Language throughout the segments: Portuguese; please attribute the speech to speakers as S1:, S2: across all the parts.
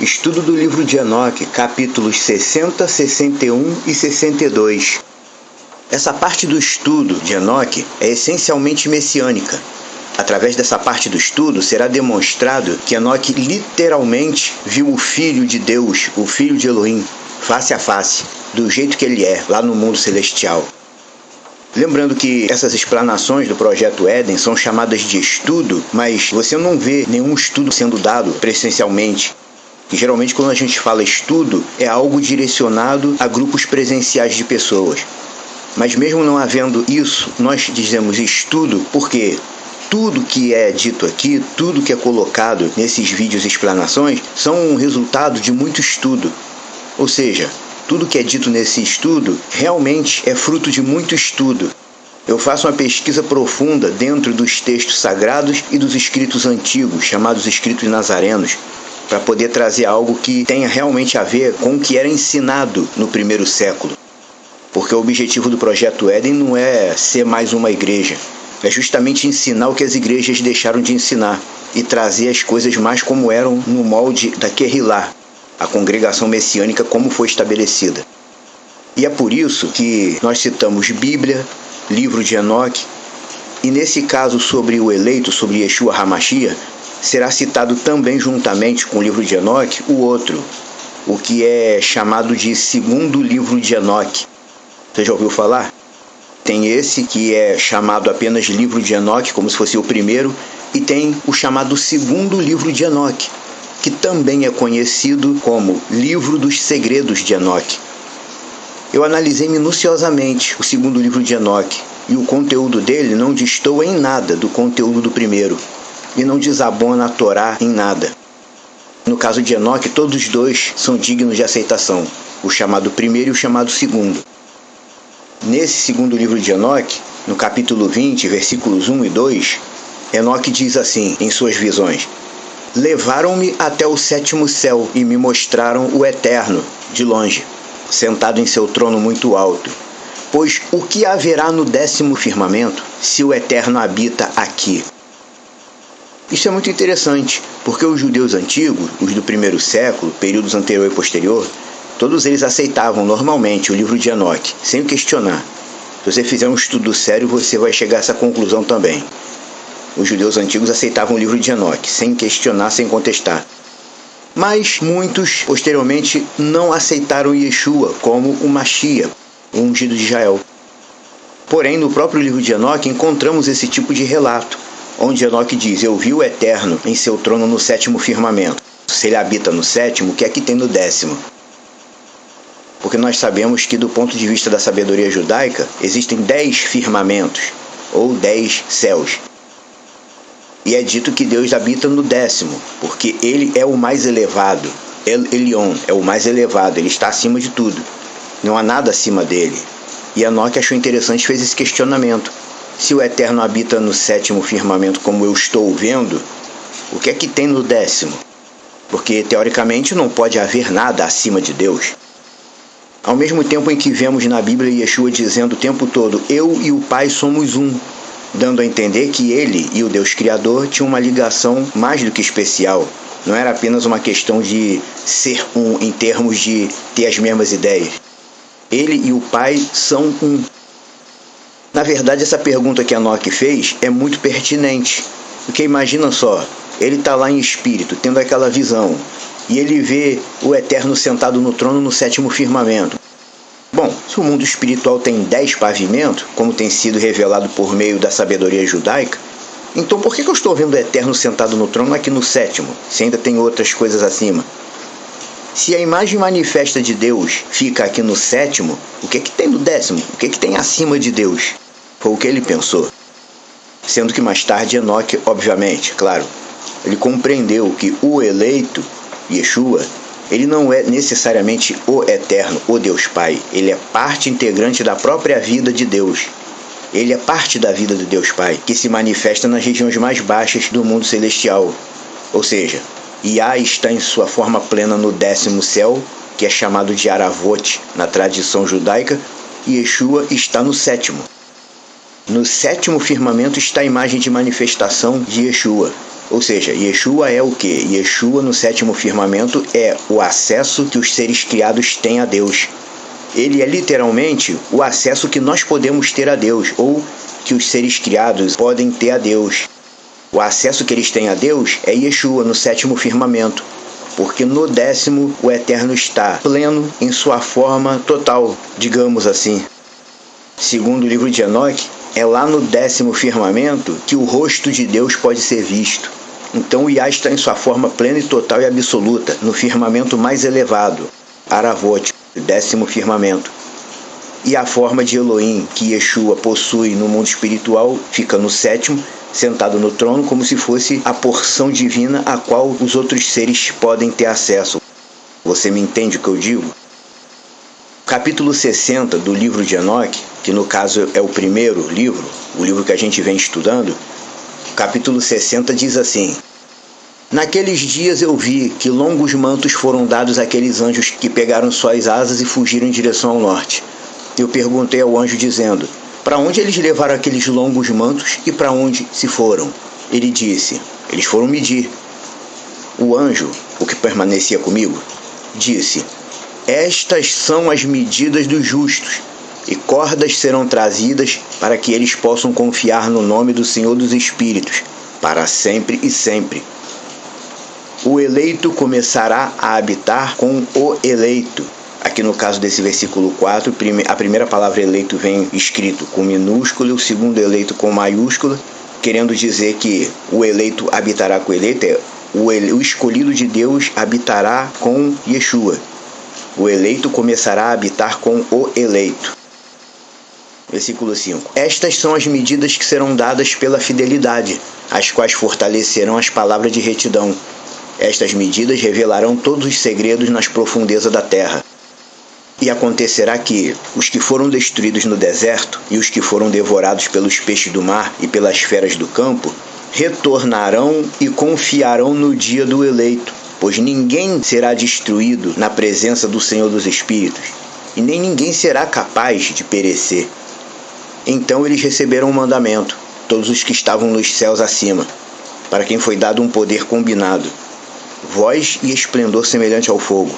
S1: Estudo do livro de Enoque, capítulos 60, 61 e 62. Essa parte do estudo de Enoque é essencialmente messiânica. Através dessa parte do estudo será demonstrado que Enoque literalmente viu o Filho de Deus, o Filho de Elohim, face a face, do jeito que ele é, lá no mundo celestial. Lembrando que essas explanações do Projeto Éden são chamadas de estudo, mas você não vê nenhum estudo sendo dado presencialmente. E geralmente quando a gente fala estudo, é algo direcionado a grupos presenciais de pessoas. Mas mesmo não havendo isso, nós dizemos estudo porque tudo que é dito aqui, tudo que é colocado nesses vídeos e explanações, são um resultado de muito estudo. Ou seja, tudo que é dito nesse estudo realmente é fruto de muito estudo. Eu faço uma pesquisa profunda dentro dos textos sagrados e dos escritos antigos, chamados escritos nazarenos, para poder trazer algo que tenha realmente a ver com o que era ensinado no primeiro século. Porque o objetivo do Projeto Éden não é ser mais uma igreja, é justamente ensinar o que as igrejas deixaram de ensinar e trazer as coisas mais como eram no molde da Kehillah, a congregação messiânica como foi estabelecida. E é por isso que nós citamos Bíblia, livro de Enoque, e nesse caso sobre o eleito, sobre Yeshua HaMashiach, será citado também juntamente com o livro de Enoque o outro, o que é chamado de segundo livro de Enoque. Você já ouviu falar? Tem esse que é chamado apenas livro de Enoque, como se fosse o primeiro, e tem o chamado segundo livro de Enoque, que também é conhecido como livro dos segredos de Enoque. Eu analisei minuciosamente o segundo livro de Enoque, e o conteúdo dele não destoa em nada do conteúdo do primeiro, e não desabona a Torá em nada. No caso de Enoque, todos os dois são dignos de aceitação, o chamado primeiro e o chamado segundo. Nesse segundo livro de Enoque, no capítulo 20, versículos 1 e 2, Enoque diz assim em suas visões: levaram-me até o sétimo céu e me mostraram o Eterno, de longe, sentado em seu trono muito alto. Pois o que haverá no 10º firmamento, se o Eterno habita aqui? Isso é muito interessante, porque os judeus antigos, os do primeiro século, períodos anterior e posterior, todos eles aceitavam normalmente o livro de Enoque, sem questionar. Se você fizer um estudo sério, você vai chegar a essa conclusão também. Os judeus antigos aceitavam o livro de Enoque, sem questionar, sem contestar. Mas muitos, posteriormente, não aceitaram Yeshua como o Mashiach, o ungido de Israel. Porém, no próprio livro de Enoque, encontramos esse tipo de relato, onde Enoque diz: eu vi o Eterno em seu trono no 7º firmamento. Se ele habita no 7º, o que é que tem no 10º? Porque nós sabemos que, do ponto de vista da sabedoria judaica, existem 10 firmamentos, ou 10 céus. E é dito que Deus habita no 10º, porque ele é o mais elevado. El Elyon é o mais elevado, ele está acima de tudo. Não há nada acima dele. E Enoque achou interessante e fez esse questionamento. Se o Eterno habita no 7º firmamento como eu estou vendo, o que é que tem no 10º? Porque, teoricamente, não pode haver nada acima de Deus. Ao mesmo tempo em que vemos na Bíblia Yeshua dizendo o tempo todo: eu e o Pai somos um, dando a entender que ele e o Deus Criador tinham uma ligação mais do que especial. Não era apenas uma questão de ser um em termos de ter as mesmas ideias. Ele e o Pai são um. Na verdade, essa pergunta que Enoque fez é muito pertinente. Porque imagina só, ele está lá em espírito, tendo aquela visão, e ele vê o Eterno sentado no trono no 7º firmamento. Bom, se o mundo espiritual tem 10 pavimentos, como tem sido revelado por meio da sabedoria judaica, então por que eu estou vendo o Eterno sentado no trono aqui no 7º, se ainda tem outras coisas acima? Se a imagem manifesta de Deus fica aqui no 7º, o que é que tem no 10º? O que é que tem acima de Deus? Foi o que ele pensou. Sendo que mais tarde Enoque, obviamente, claro, ele compreendeu que o eleito, Yeshua, ele não é necessariamente o Eterno, o Deus Pai. Ele é parte integrante da própria vida de Deus. Ele é parte da vida do Deus Pai, que se manifesta nas regiões mais baixas do mundo celestial. Ou seja, Yah está em sua forma plena no 10º céu, que é chamado de Aravot na tradição judaica, e Yeshua está no 7º. No 7º firmamento está a imagem de manifestação de Yeshua. Ou seja, Yeshua é o quê? Yeshua no sétimo firmamento é o acesso que os seres criados têm a Deus. Ele é literalmente o acesso que nós podemos ter a Deus, ou que os seres criados podem ter a Deus. O acesso que eles têm a Deus é Yeshua no sétimo firmamento, porque no décimo o Eterno está pleno em sua forma total, digamos assim. Segundo o livro de Enoque, é lá no décimo firmamento que o rosto de Deus pode ser visto. Então o Yah está em sua forma plena e total e absoluta, no firmamento mais elevado, Aravot, o décimo firmamento. E a forma de Elohim, que Yeshua possui no mundo espiritual, fica no sétimo, sentado no trono, como se fosse a porção divina a qual os outros seres podem ter acesso. Você me entende o que eu digo? Capítulo 60 do livro de Enoque, que no caso é o primeiro livro, o livro que a gente vem estudando, capítulo 60 diz assim: Naqueles dias eu vi que longos mantos foram dados àqueles anjos que pegaram suas asas e fugiram em direção ao norte. Eu perguntei ao anjo dizendo: Para onde eles levaram aqueles longos mantos e para onde se foram? Ele disse: Eles foram medir. O anjo, o que permanecia comigo, disse: Estas são as medidas dos justos, e cordas serão trazidas para que eles possam confiar no nome do Senhor dos Espíritos, para sempre e sempre. O eleito começará a habitar com o eleito. Aqui no caso desse versículo 4, a primeira palavra eleito vem escrito com minúscula e o segundo eleito com maiúscula, querendo dizer que o eleito habitará com o eleito, o escolhido de Deus habitará com Yeshua. O eleito começará a habitar com o eleito. Versículo 5. Estas são as medidas que serão dadas pela fidelidade, as quais fortalecerão as palavras de retidão. Estas medidas revelarão todos os segredos nas profundezas da terra. E acontecerá que os que foram destruídos no deserto e os que foram devorados pelos peixes do mar e pelas feras do campo retornarão e confiarão no dia do eleito, pois ninguém será destruído na presença do Senhor dos Espíritos, e nem ninguém será capaz de perecer. Então eles receberam um mandamento, todos os que estavam nos céus acima, para quem foi dado um poder combinado, voz e esplendor semelhante ao fogo.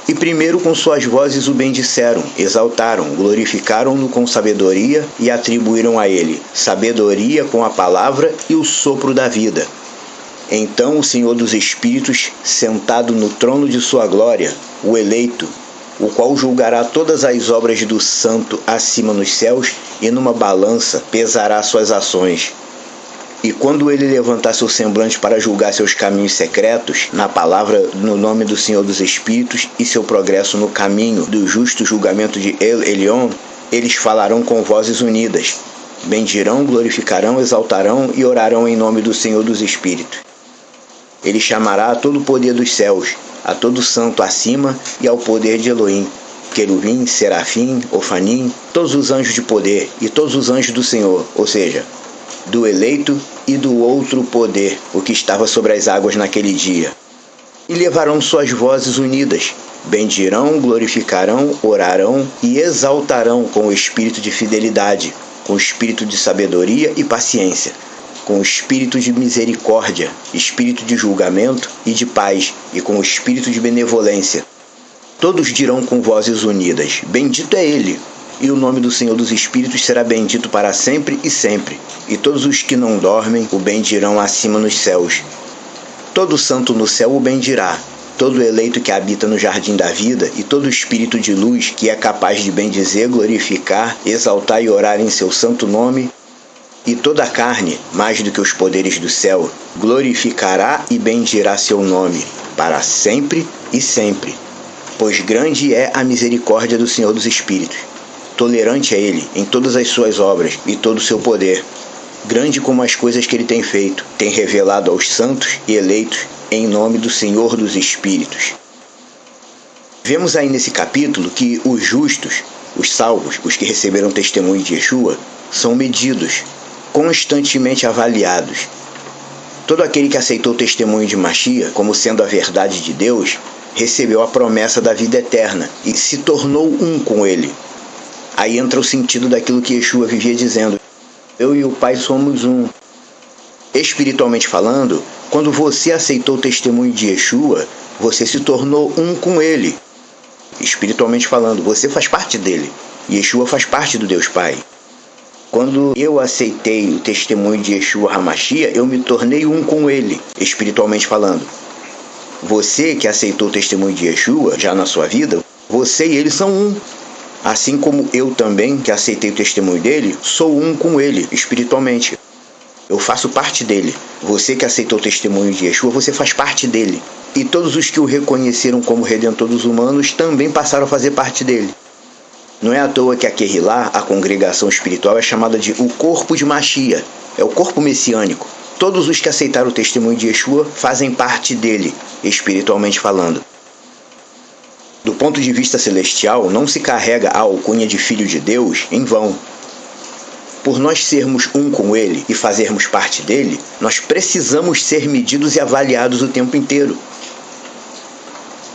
S1: E primeiro com suas vozes o bendisseram, exaltaram, glorificaram-no com sabedoria e atribuíram a ele sabedoria com a palavra e o sopro da vida. Então o Senhor dos Espíritos, sentado no trono de sua glória, o eleito, o qual julgará todas as obras do santo acima nos céus e numa balança pesará suas ações. E quando ele levantar seu semblante para julgar seus caminhos secretos, na palavra no nome do Senhor dos Espíritos e seu progresso no caminho do justo julgamento de El Elyon, eles falarão com vozes unidas, bendirão, glorificarão, exaltarão e orarão em nome do Senhor dos Espíritos. Ele chamará a todo o poder dos céus, a todo santo acima e ao poder de Elohim, querubim, serafim, ofanim, todos os anjos de poder e todos os anjos do Senhor, ou seja, do eleito e do outro poder, o que estava sobre as águas naquele dia. E levarão suas vozes unidas, bendirão, glorificarão, orarão e exaltarão com o espírito de fidelidade, com o espírito de sabedoria e paciência, com o espírito de misericórdia, espírito de julgamento e de paz, e com o espírito de benevolência. Todos dirão com vozes unidas: Bendito é Ele! E o nome do Senhor dos Espíritos será bendito para sempre e sempre. E todos os que não dormem o bendirão acima nos céus. Todo santo no céu o bendirá. Todo eleito que habita no jardim da vida e todo espírito de luz que é capaz de bendizer, glorificar, exaltar e orar em seu santo nome. E toda a carne, mais do que os poderes do céu, glorificará e bendirá seu nome, para sempre e sempre. Pois grande é a misericórdia do Senhor dos Espíritos. Tolerante é Ele em todas as suas obras e todo o seu poder. Grande como as coisas que Ele tem feito, tem revelado aos santos e eleitos em nome do Senhor dos Espíritos. Vemos aí nesse capítulo que os justos, os salvos, os que receberam testemunho de Yeshua, são medidos, constantemente avaliados. Todo aquele que aceitou o testemunho de Mashiach como sendo a verdade de Deus, recebeu a promessa da vida eterna e se tornou um com Ele. Aí entra o sentido daquilo que Yeshua vivia dizendo: Eu e o Pai somos um. Espiritualmente falando, quando você aceitou o testemunho de Yeshua, você se tornou um com ele. Espiritualmente falando, você faz parte dele. Yeshua faz parte do Deus Pai. Quando eu aceitei o testemunho de Yeshua HaMashiach, eu me tornei um com ele, espiritualmente falando. Você que aceitou o testemunho de Yeshua, já na sua vida, você e ele são um. Assim como eu também, que aceitei o testemunho dele, sou um com ele, espiritualmente. Eu faço parte dele. Você que aceitou o testemunho de Yeshua, você faz parte dele. E todos os que o reconheceram como Redentor dos humanos também passaram a fazer parte dele. Não é à toa que a Kehillah, a congregação espiritual, é chamada de o corpo de Mashiach. É o corpo messiânico. Todos os que aceitaram o testemunho de Yeshua fazem parte dele, espiritualmente falando. Do ponto de vista celestial, não se carrega a alcunha de Filho de Deus em vão. Por nós sermos um com ele e fazermos parte dele, nós precisamos ser medidos e avaliados o tempo inteiro.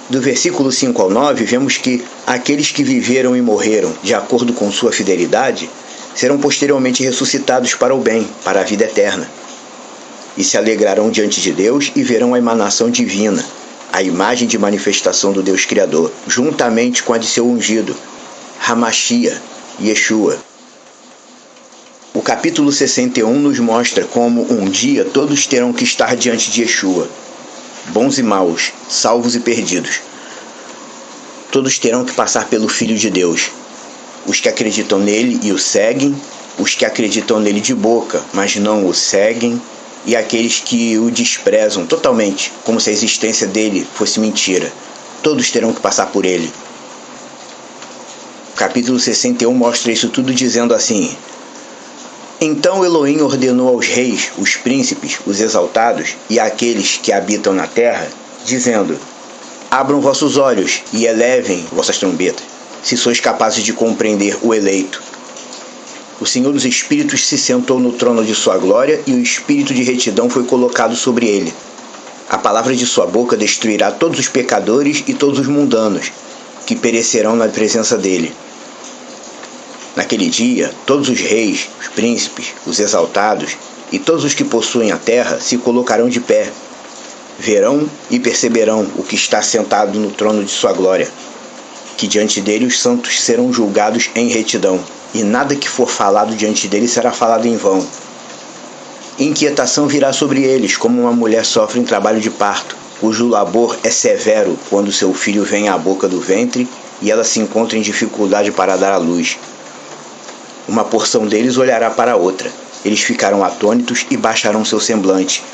S1: Do versículo 5 ao 9, vemos que aqueles que viveram e morreram de acordo com sua fidelidade serão posteriormente ressuscitados para o bem, para a vida eterna. E se alegrarão diante de Deus e verão a emanação divina, a imagem de manifestação do Deus Criador, juntamente com a de seu ungido, HaMashiach, Yeshua. O capítulo 61 nos mostra como um dia todos terão que estar diante de Yeshua. Bons e maus, salvos e perdidos. Todos terão que passar pelo Filho de Deus. Os que acreditam nele e o seguem, os que acreditam nele de boca, mas não o seguem, e aqueles que o desprezam totalmente, como se a existência dele fosse mentira. Todos terão que passar por ele. O capítulo 61 mostra isso tudo dizendo assim: Então Elohim ordenou aos reis, os príncipes, os exaltados e àqueles que habitam na terra, dizendo: Abram vossos olhos e elevem vossas trombetas, se sois capazes de compreender o eleito. O Senhor dos Espíritos se sentou no trono de sua glória e o espírito de retidão foi colocado sobre ele. A palavra de sua boca destruirá todos os pecadores e todos os mundanos, que perecerão na presença dele. Naquele dia, todos os reis, os príncipes, os exaltados e todos os que possuem a terra se colocarão de pé. Verão e perceberão o que está sentado no trono de sua glória, que diante dele os santos serão julgados em retidão, e nada que for falado diante dele será falado em vão. Inquietação virá sobre eles, como uma mulher sofre em trabalho de parto, cujo labor é severo quando seu filho vem à boca do ventre e ela se encontra em dificuldade para dar à luz. Uma porção deles olhará para a outra. Eles ficarão atônitos e baixarão seu semblante.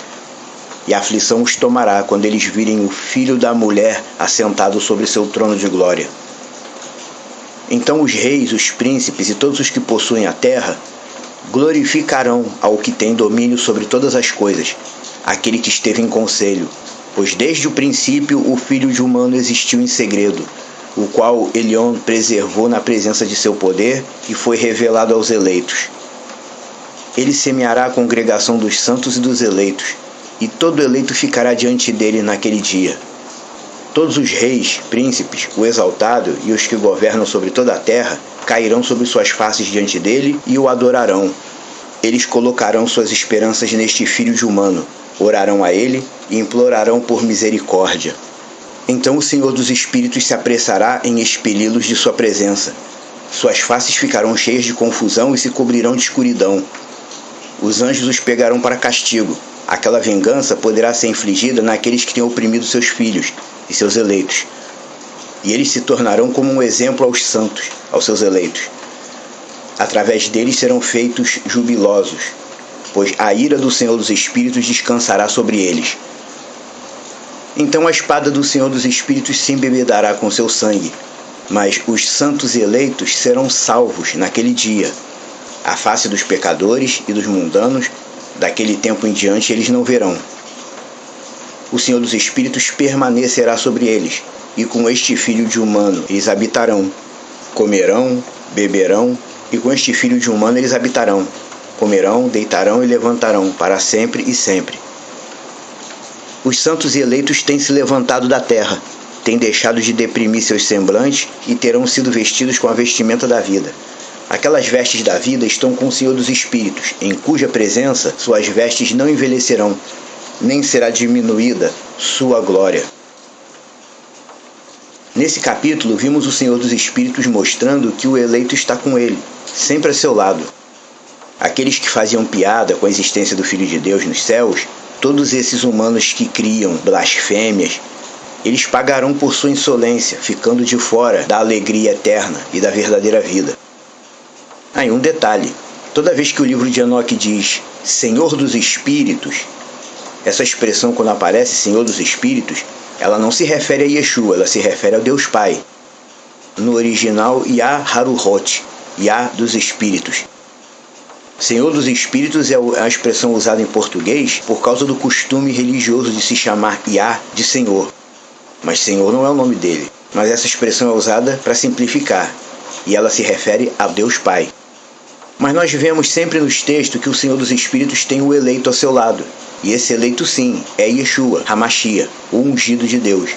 S1: E a aflição os tomará quando eles virem o filho da mulher assentado sobre seu trono de glória. Então os reis, os príncipes e todos os que possuem a terra glorificarão ao que tem domínio sobre todas as coisas, aquele que esteve em conselho, pois desde o princípio o Filho de humano existiu em segredo, o qual Elion preservou na presença de seu poder e foi revelado aos eleitos. Ele semeará a congregação dos santos e dos eleitos, e todo eleito ficará diante dele naquele dia. Todos os reis, príncipes, o exaltado e os que governam sobre toda a terra cairão sobre suas faces diante dele e o adorarão. Eles colocarão suas esperanças neste Filho de humano, orarão a ele e implorarão por misericórdia. Então o Senhor dos Espíritos se apressará em expeli-los de sua presença. Suas faces ficarão cheias de confusão e se cobrirão de escuridão. Os anjos os pegarão para castigo. Aquela vingança poderá ser infligida naqueles que têm oprimido seus filhos e seus eleitos. E eles se tornarão como um exemplo aos santos, aos seus eleitos. Através deles serão feitos jubilosos, pois a ira do Senhor dos Espíritos descansará sobre eles. Então a espada do Senhor dos Espíritos se embebedará com seu sangue, mas os santos eleitos serão salvos naquele dia. A face dos pecadores e dos mundanos, daquele tempo em diante, eles não verão. O Senhor dos Espíritos permanecerá sobre eles, e com este Filho de humano eles habitarão. Comerão, beberão, e com este Filho de humano eles habitarão. Comerão, deitarão e levantarão, para sempre e sempre. Os santos e eleitos têm se levantado da terra, têm deixado de deprimir seus semblantes e terão sido vestidos com a vestimenta da vida. Aquelas vestes da vida estão com o Senhor dos Espíritos, em cuja presença suas vestes não envelhecerão, nem será diminuída sua glória. Nesse capítulo, vimos o Senhor dos Espíritos mostrando que o eleito está com ele, sempre a seu lado. Aqueles que faziam piada com a existência do Filho de Deus nos céus, todos esses humanos que criam blasfêmias, eles pagarão por sua insolência, ficando de fora da alegria eterna e da verdadeira vida. Aí um detalhe, toda vez que o livro de Enoque diz Senhor dos Espíritos, essa expressão quando aparece Senhor dos Espíritos, ela não se refere a Yeshua, ela se refere ao Deus Pai. No original, Yah Haruhot, Yah dos Espíritos. Senhor dos Espíritos é a expressão usada em português por causa do costume religioso de se chamar Yah de Senhor. Mas Senhor não é o nome dele, mas essa expressão é usada para simplificar, e ela se refere a Deus Pai. Mas nós vemos sempre nos textos que o Senhor dos Espíritos tem o eleito ao seu lado. E esse eleito sim, é Yeshua, Hamashia, o ungido de Deus.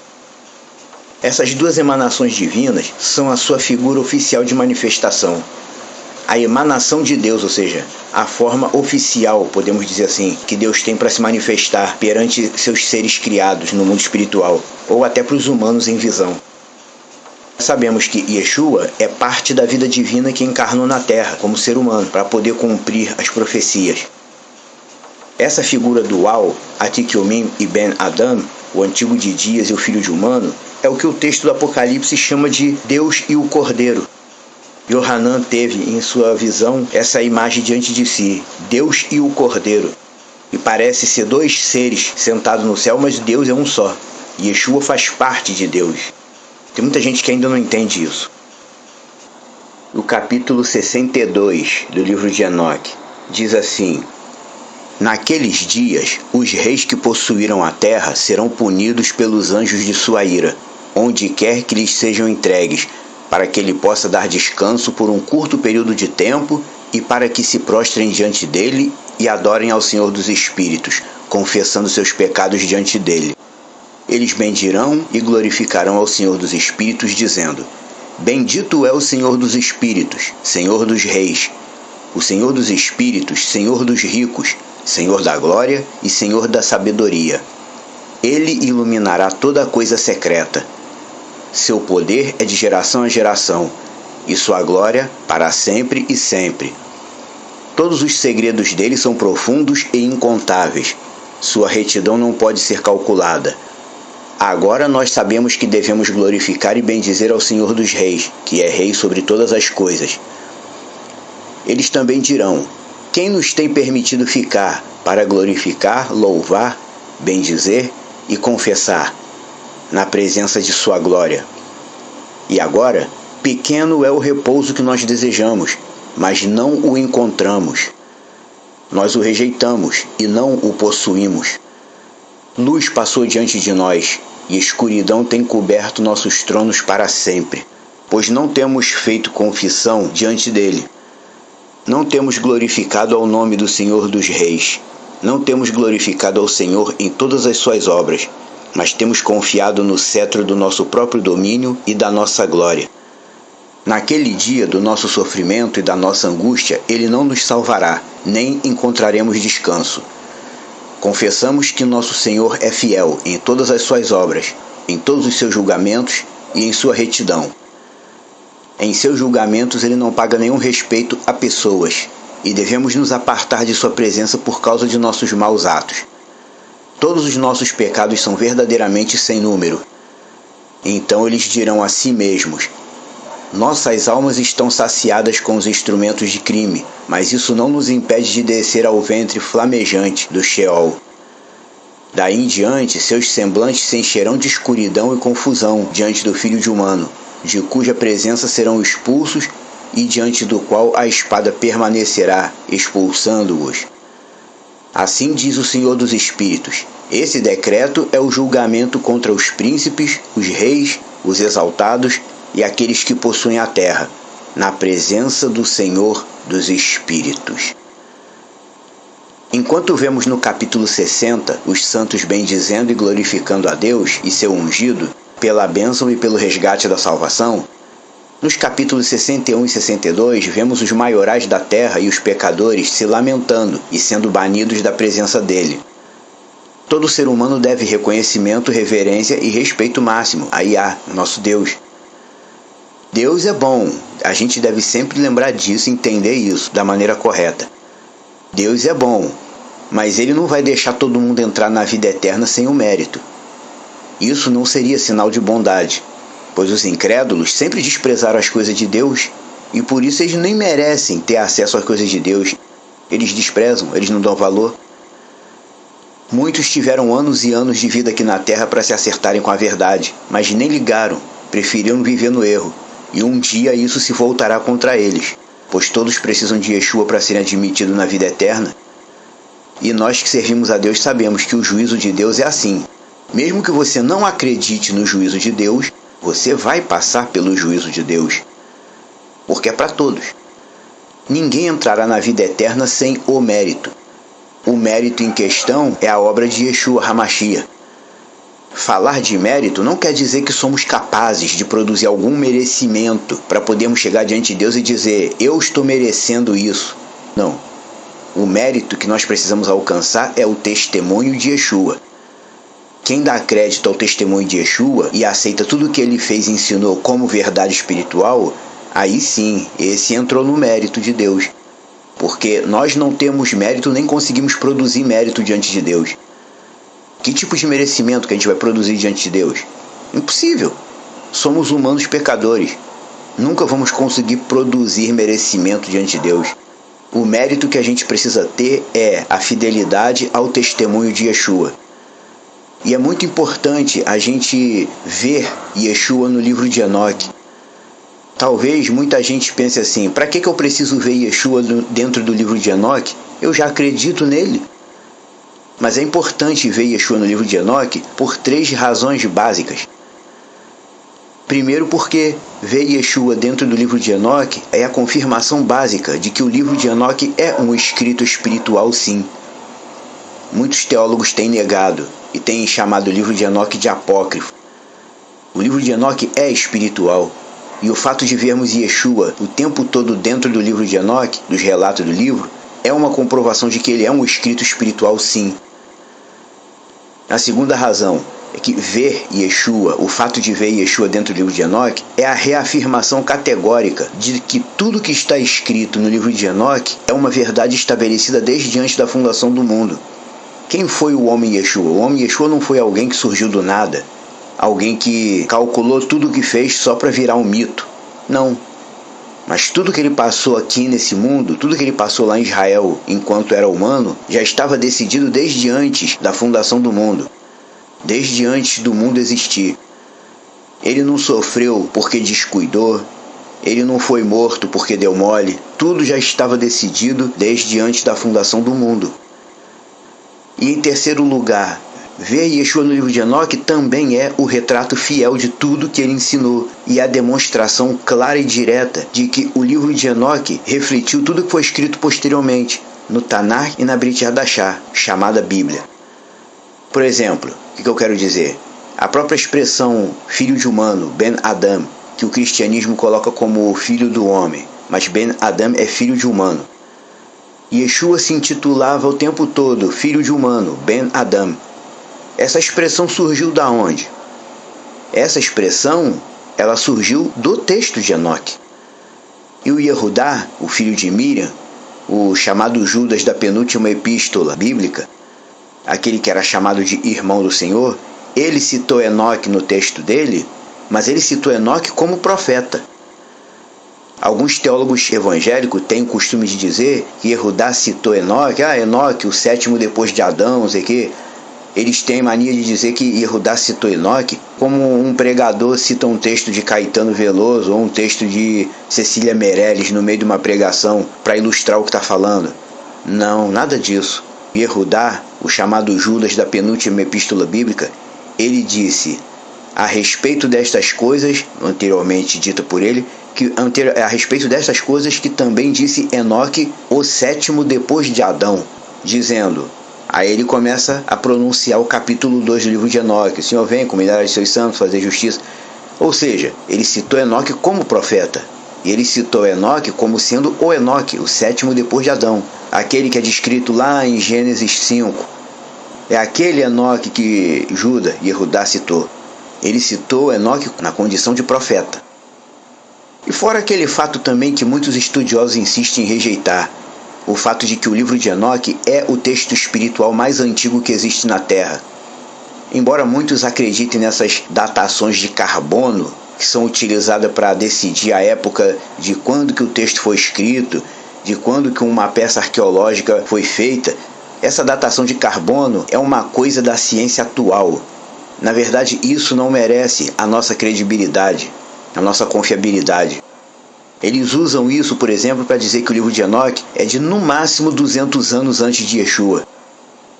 S1: Essas duas emanações divinas são a sua figura oficial de manifestação. A emanação de Deus, ou seja, a forma oficial, podemos dizer assim, que Deus tem para se manifestar perante seus seres criados no mundo espiritual, ou até para os humanos em visão. Sabemos que Yeshua é parte da vida divina que encarnou na Terra como ser humano para poder cumprir as profecias. Essa figura dual, Atikyomim e Ben Adam, o antigo de dias e o filho de humano, é o que o texto do Apocalipse chama de Deus e o Cordeiro. Yohanan teve em sua visão essa imagem diante de si, Deus e o Cordeiro. E parece ser dois seres sentados no céu, mas Deus é um só. Yeshua faz parte de Deus. Tem muita gente que ainda não entende isso. O capítulo 62 do livro de Enoque diz assim: Naqueles dias, os reis que possuíram a terra serão punidos pelos anjos de sua ira, onde quer que lhes sejam entregues, para que ele possa dar descanso por um curto período de tempo e para que se prostrem diante dele e adorem ao Senhor dos Espíritos, confessando seus pecados diante dele. Eles bendirão e glorificarão ao Senhor dos Espíritos, dizendo: Bendito é o Senhor dos Espíritos, Senhor dos Reis, o Senhor dos Espíritos, Senhor dos ricos, Senhor da glória e Senhor da sabedoria. Ele iluminará toda coisa secreta. Seu poder é de geração a geração, e sua glória para sempre e sempre. Todos os segredos dele são profundos e incontáveis. Sua retidão não pode ser calculada. Agora nós sabemos que devemos glorificar e bendizer ao Senhor dos Reis, que é Rei sobre todas as coisas. Eles também dirão: Quem nos tem permitido ficar para glorificar, louvar, bendizer e confessar na presença de sua glória? E agora, pequeno é o repouso que nós desejamos, mas não o encontramos. Nós o rejeitamos e não o possuímos. Luz passou diante de nós, e escuridão tem coberto nossos tronos para sempre, pois não temos feito confissão diante dele. Não temos glorificado ao nome do Senhor dos Reis. Não temos glorificado ao Senhor em todas as suas obras, mas temos confiado no cetro do nosso próprio domínio e da nossa glória. Naquele dia do nosso sofrimento e da nossa angústia, ele não nos salvará, nem encontraremos descanso. Confessamos que nosso Senhor é fiel em todas as suas obras, em todos os seus julgamentos e em sua retidão. Em seus julgamentos ele não paga nenhum respeito a pessoas, e devemos nos apartar de sua presença por causa de nossos maus atos. Todos os nossos pecados são verdadeiramente sem número. Então eles dirão a si mesmos: Nossas almas estão saciadas com os instrumentos de crime, mas isso não nos impede de descer ao ventre flamejante do Sheol. Daí em diante, seus semblantes se encherão de escuridão e confusão diante do Filho de Humano, de cuja presença serão expulsos e diante do qual a espada permanecerá, expulsando-os. Assim diz o Senhor dos Espíritos: Esse decreto é o julgamento contra os príncipes, os reis, os exaltados e aqueles que possuem a terra, na presença do Senhor dos Espíritos. Enquanto vemos no capítulo 60 os santos bendizendo e glorificando a Deus e seu ungido, pela bênção e pelo resgate da salvação, Nos capítulos 61 e 62, vemos os maiorais da terra e os pecadores se lamentando e sendo banidos da presença dele. Todo ser humano deve reconhecimento, reverência e respeito máximo a Yah, nosso Deus. Deus é bom, a gente deve sempre lembrar disso e entender isso da maneira correta. Deus é bom, mas Ele não vai deixar todo mundo entrar na vida eterna sem o mérito. Isso não seria sinal de bondade, pois os incrédulos sempre desprezaram as coisas de Deus e por isso eles nem merecem ter acesso às coisas de Deus. Eles desprezam, eles não dão valor. Muitos tiveram anos e anos de vida aqui na terra para se acertarem com a verdade, mas nem ligaram, preferiram viver no erro. E um dia isso se voltará contra eles, pois todos precisam de Yeshua para serem admitidos na vida eterna. E nós que servimos a Deus sabemos que o juízo de Deus é assim. Mesmo que você não acredite no juízo de Deus, você vai passar pelo juízo de Deus, porque é para todos. Ninguém entrará na vida eterna sem o mérito. O mérito em questão é a obra de Yeshua HaMashiach. Falar de mérito não quer dizer que somos capazes de produzir algum merecimento para podermos chegar diante de Deus e dizer, eu estou merecendo isso. Não. O mérito que nós precisamos alcançar é o testemunho de Yeshua. Quem dá crédito ao testemunho de Yeshua e aceita tudo o que ele fez e ensinou como verdade espiritual, aí sim, esse entrou no mérito de Deus. Porque nós não temos mérito nem conseguimos produzir mérito diante de Deus. Que tipo de merecimento que a gente vai produzir diante de Deus? Impossível. Somos humanos pecadores. Nunca vamos conseguir produzir merecimento diante de Deus. O mérito que a gente precisa ter é a fidelidade ao testemunho de Yeshua. E é muito importante a gente ver Yeshua no livro de Enoque. Talvez muita gente pense assim, para que eu preciso ver Yeshua dentro do livro de Enoque? Eu já acredito nele. Mas é importante ver Yeshua no livro de Enoque por 3 razões básicas. Primeiro porque ver Yeshua dentro do livro de Enoque é a confirmação básica de que o livro de Enoque é um escrito espiritual sim. Muitos teólogos têm negado e têm chamado o livro de Enoque de apócrifo. O livro de Enoque é espiritual. E o fato de vermos Yeshua o tempo todo dentro do livro de Enoque, dos relatos do livro, é uma comprovação de que ele é um escrito espiritual sim. A segunda razão é que ver Yeshua, o fato de ver Yeshua dentro do livro de Enoque, é a reafirmação categórica de que tudo que está escrito no livro de Enoque é uma verdade estabelecida desde antes da fundação do mundo. Quem foi o homem Yeshua? O homem Yeshua não foi alguém que surgiu do nada. Alguém que calculou tudo o que fez só para virar um mito. Não. Mas tudo que ele passou aqui nesse mundo, tudo que ele passou lá em Israel enquanto era humano, já estava decidido desde antes da fundação do mundo. Desde antes do mundo existir. Ele não sofreu porque descuidou. Ele não foi morto porque deu mole. Tudo já estava decidido desde antes da fundação do mundo. E em terceiro lugar, ver Yeshua no livro de Enoque também é o retrato fiel de tudo que ele ensinou e a demonstração clara e direta de que o livro de Enoque refletiu tudo que foi escrito posteriormente no Tanakh e na Brit Hadashah, chamada Bíblia. Por exemplo, o que eu quero dizer? A própria expressão filho de humano, Ben Adam, que o cristianismo coloca como filho do homem, mas Ben Adam é filho de humano. Yeshua se intitulava o tempo todo filho de humano, Ben Adam. Essa expressão surgiu da onde? Essa expressão, ela surgiu do texto de Enoque. E o Yehudá, o filho de Miriam, o chamado Judas da penúltima epístola bíblica, aquele que era chamado de irmão do Senhor, ele citou Enoque no texto dele, mas ele citou Enoque como profeta. Alguns teólogos evangélicos têm o costume de dizer que Yehudá citou Enoque, Enoque, o 7º depois de Adão, não sei o quê. Eles têm mania de dizer que Yehudá citou Enoque como um pregador cita um texto de Caetano Veloso ou um texto de Cecília Meirelles no meio de uma pregação para ilustrar o que está falando. Não, nada disso. Yehudá, o chamado Judas da penúltima epístola bíblica, ele disse a respeito destas coisas, anteriormente dita por ele, a respeito destas coisas que também disse Enoque, o 7º depois de Adão, dizendo... Aí ele começa a pronunciar o capítulo 2 do livro de Enoque. O Senhor vem, cuidar de seus santos, fazer justiça. Ou seja, ele citou Enoque como profeta. E ele citou Enoque como sendo o Enoque, o sétimo depois de Adão, aquele que é descrito lá em Gênesis 5. É aquele Enoque que Judas e Judá citou. Ele citou Enoque na condição de profeta. E fora aquele fato também que muitos estudiosos insistem em rejeitar, o fato de que o livro de Enoque é o texto espiritual mais antigo que existe na Terra. Embora muitos acreditem nessas datações de carbono, que são utilizadas para decidir a época de quando que o texto foi escrito, de quando que uma peça arqueológica foi feita, essa datação de carbono é uma coisa da ciência atual. Na verdade, isso não merece a nossa credibilidade, a nossa confiabilidade. Eles usam isso, por exemplo, para dizer que o livro de Enoque é de no máximo 200 anos antes de Yeshua.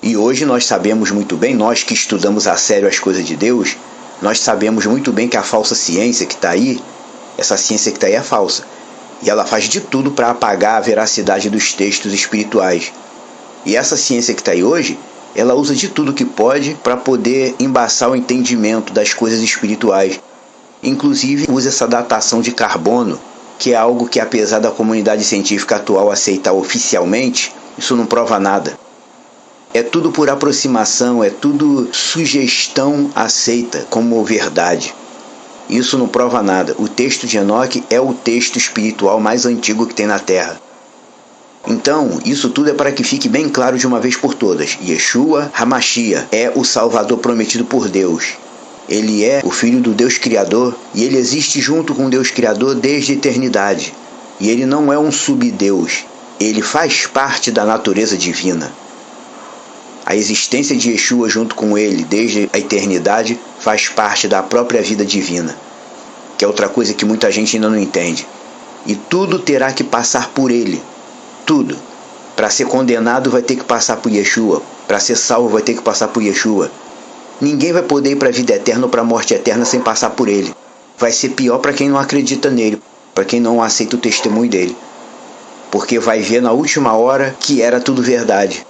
S1: E hoje nós sabemos muito bem, nós que estudamos a sério as coisas de Deus, nós sabemos muito bem que a falsa ciência que está aí, essa ciência que está aí é falsa. E ela faz de tudo para apagar a veracidade dos textos espirituais. E essa ciência que está aí hoje, ela usa de tudo que pode para poder embaçar o entendimento das coisas espirituais. Inclusive usa essa datação de carbono, que é algo que, apesar da comunidade científica atual aceitar oficialmente, isso não prova nada. É tudo por aproximação, é tudo sugestão aceita como verdade. Isso não prova nada. O texto de Enoque é o texto espiritual mais antigo que tem na Terra. Então, isso tudo é para que fique bem claro de uma vez por todas. Yeshua HaMashiach é o Salvador prometido por Deus. Ele é o Filho do Deus Criador e ele existe junto com o Deus Criador desde a eternidade. E ele não é um subdeus, ele faz parte da natureza divina. A existência de Yeshua junto com ele desde a eternidade faz parte da própria vida divina, que é outra coisa que muita gente ainda não entende. E tudo terá que passar por ele. Tudo. Para ser condenado vai ter que passar por Yeshua. Para ser salvo vai ter que passar por Yeshua. Ninguém vai poder ir para a vida eterna ou para a morte eterna sem passar por ele. Vai ser pior para quem não acredita nele, para quem não aceita o testemunho dele. Porque vai ver na última hora que era tudo verdade.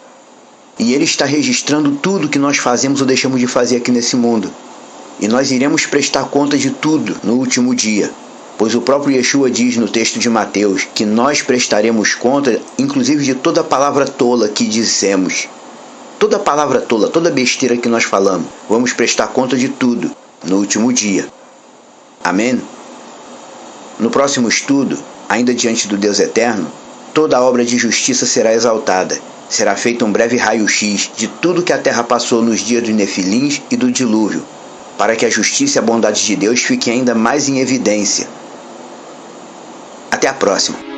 S1: E ele está registrando tudo que nós fazemos ou deixamos de fazer aqui nesse mundo. E nós iremos prestar conta de tudo no último dia. Pois o próprio Yeshua diz no texto de Mateus que nós prestaremos conta, inclusive de toda palavra tola que dissemos. Toda palavra tola, toda besteira que nós falamos. Vamos prestar conta de tudo no último dia. Amém? No próximo estudo, ainda diante do Deus Eterno, toda obra de justiça será exaltada. Será feito um breve raio-x de tudo que a terra passou nos dias dos Nefilins e do dilúvio, para que a justiça e a bondade de Deus fiquem ainda mais em evidência. Até a próxima.